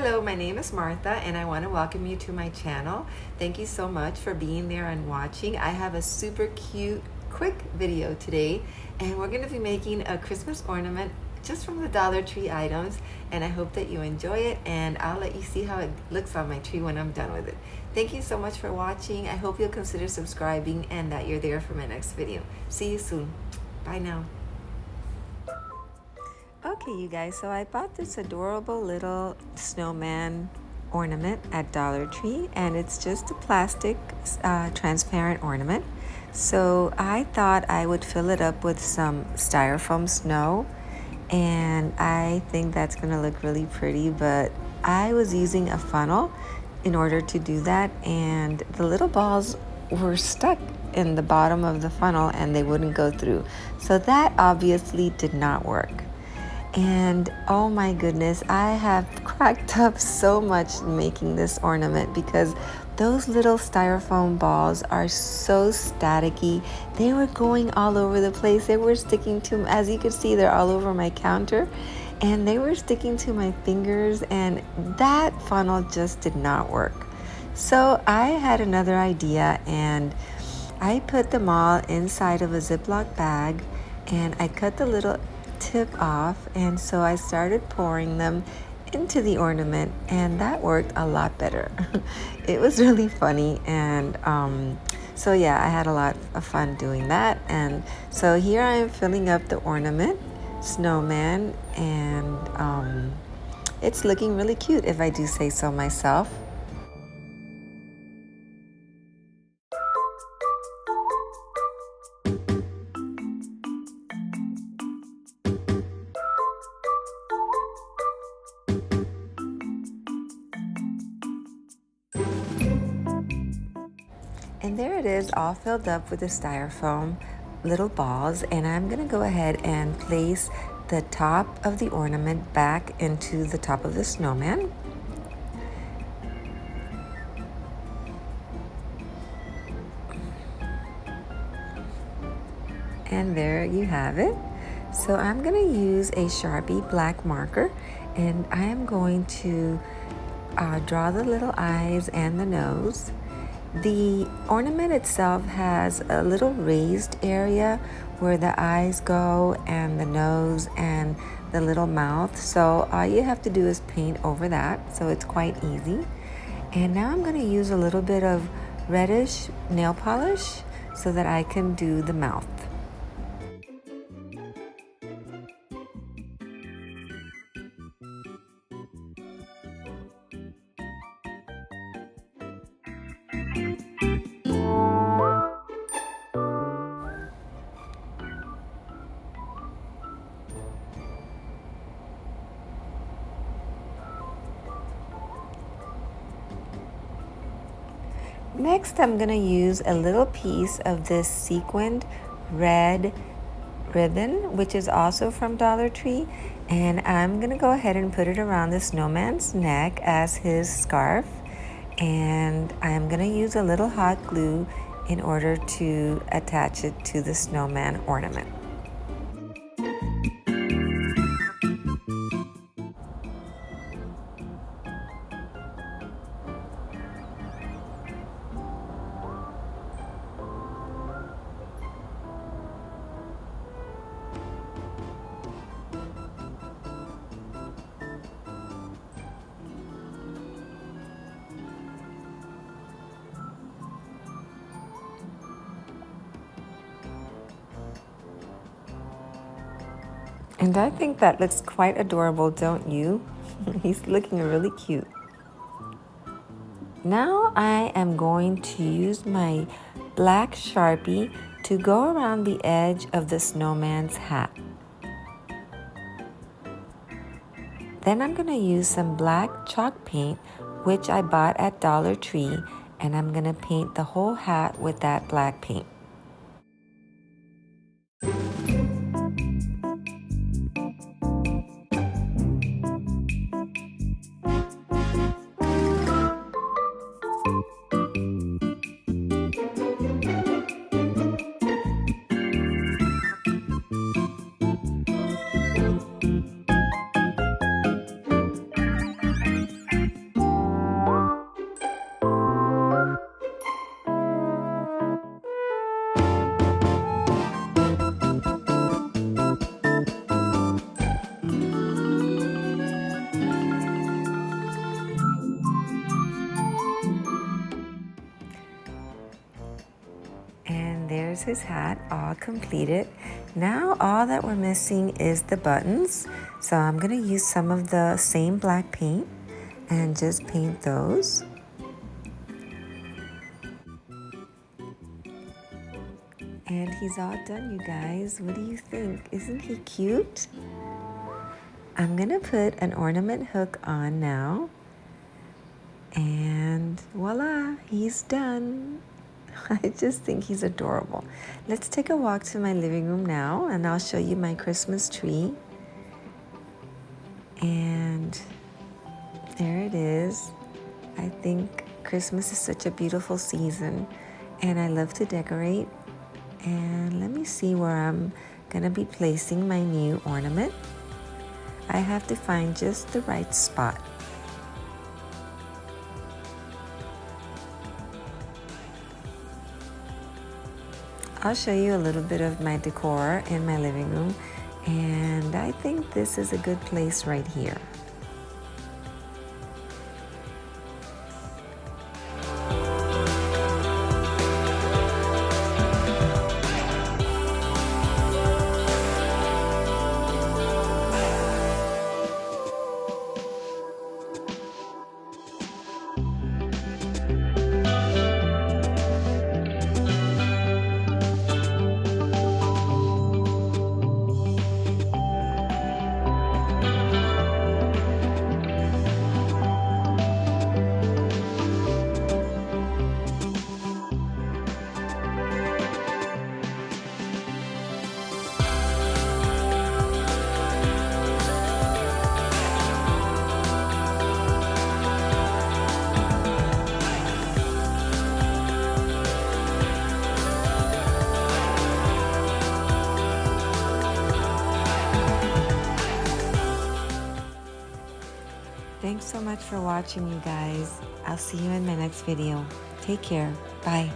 Hello, my name is Martha and I want to welcome you to my channel. Thank you so much for being there and watching. I have a super cute, quick video today and we're going to be making a Christmas ornament just from the Dollar Tree items, and I hope that you enjoy it, and I'll let you see how it looks on my tree when I'm done with it. Thank you so much for watching. I hope you'll consider subscribing and that you're there for my next video. See you soon. Bye now. Okay, you guys, so I bought this adorable little snowman ornament at Dollar Tree, and it's just a plastic transparent ornament. So I thought I would fill it up with some styrofoam snow, and I think that's gonna look really pretty, but I was using a funnel in order to do that, and the little balls were stuck in the bottom of the funnel and they wouldn't go through. So that obviously did not work. And oh my goodness, I have cracked up so much making this ornament because those little styrofoam balls are so staticky. They were going all over the place. They were sticking to, as you can see, they're all over my counter, and they were sticking to my fingers, and that funnel just did not work. So I had another idea, and I put them all inside of a Ziploc bag, and I cut the little tip off, and so I started pouring them into the ornament, and that worked a lot better. It was really funny, and so yeah, I had a lot of fun doing that. And so here I am filling up the ornament snowman, and it's looking really cute, if I do say so myself. And there it is, all filled up with the styrofoam little balls, and I'm gonna go ahead and place the top of the ornament back into the top of the snowman. And there you have it. So I'm gonna use a Sharpie black marker, and I am going to draw the little eyes and the nose. The ornament itself has a little raised area where the eyes go, and the nose and the little mouth. So all you have to do is paint over that, so it's quite easy. And now I'm going to use a little bit of reddish nail polish so that I can do the mouth. Next, I'm going to use a little piece of this sequined red ribbon, which is also from Dollar Tree, and I'm going to go ahead and put it around the snowman's neck as his scarf. And I'm going to use a little hot glue in order to attach it to the snowman ornament. And I think that looks quite adorable, don't you? He's looking really cute. Now I am going to use my black Sharpie to go around the edge of the snowman's hat. Then I'm going to use some black chalk paint, which I bought at Dollar Tree, and I'm going to paint the whole hat with that black paint. his hat all completed. Now all that we're missing is the buttons. So I'm gonna use some of the same black paint and just paint those. And he's all done, you guys. What do you think? Isn't he cute? I'm gonna put an ornament hook on now. And voila, he's done. I just think he's adorable. Let's take a walk to my living room now and I'll show you my Christmas tree. And there it is. I think Christmas is such a beautiful season and I love to decorate. And let me see where I'm gonna be placing my new ornament. I have to find just the right spot. I'll show you a little bit of my decor in my living room, and I think this is a good place right here. Thanks so much for watching, you guys. I'll see you in my next video. Take care. Bye.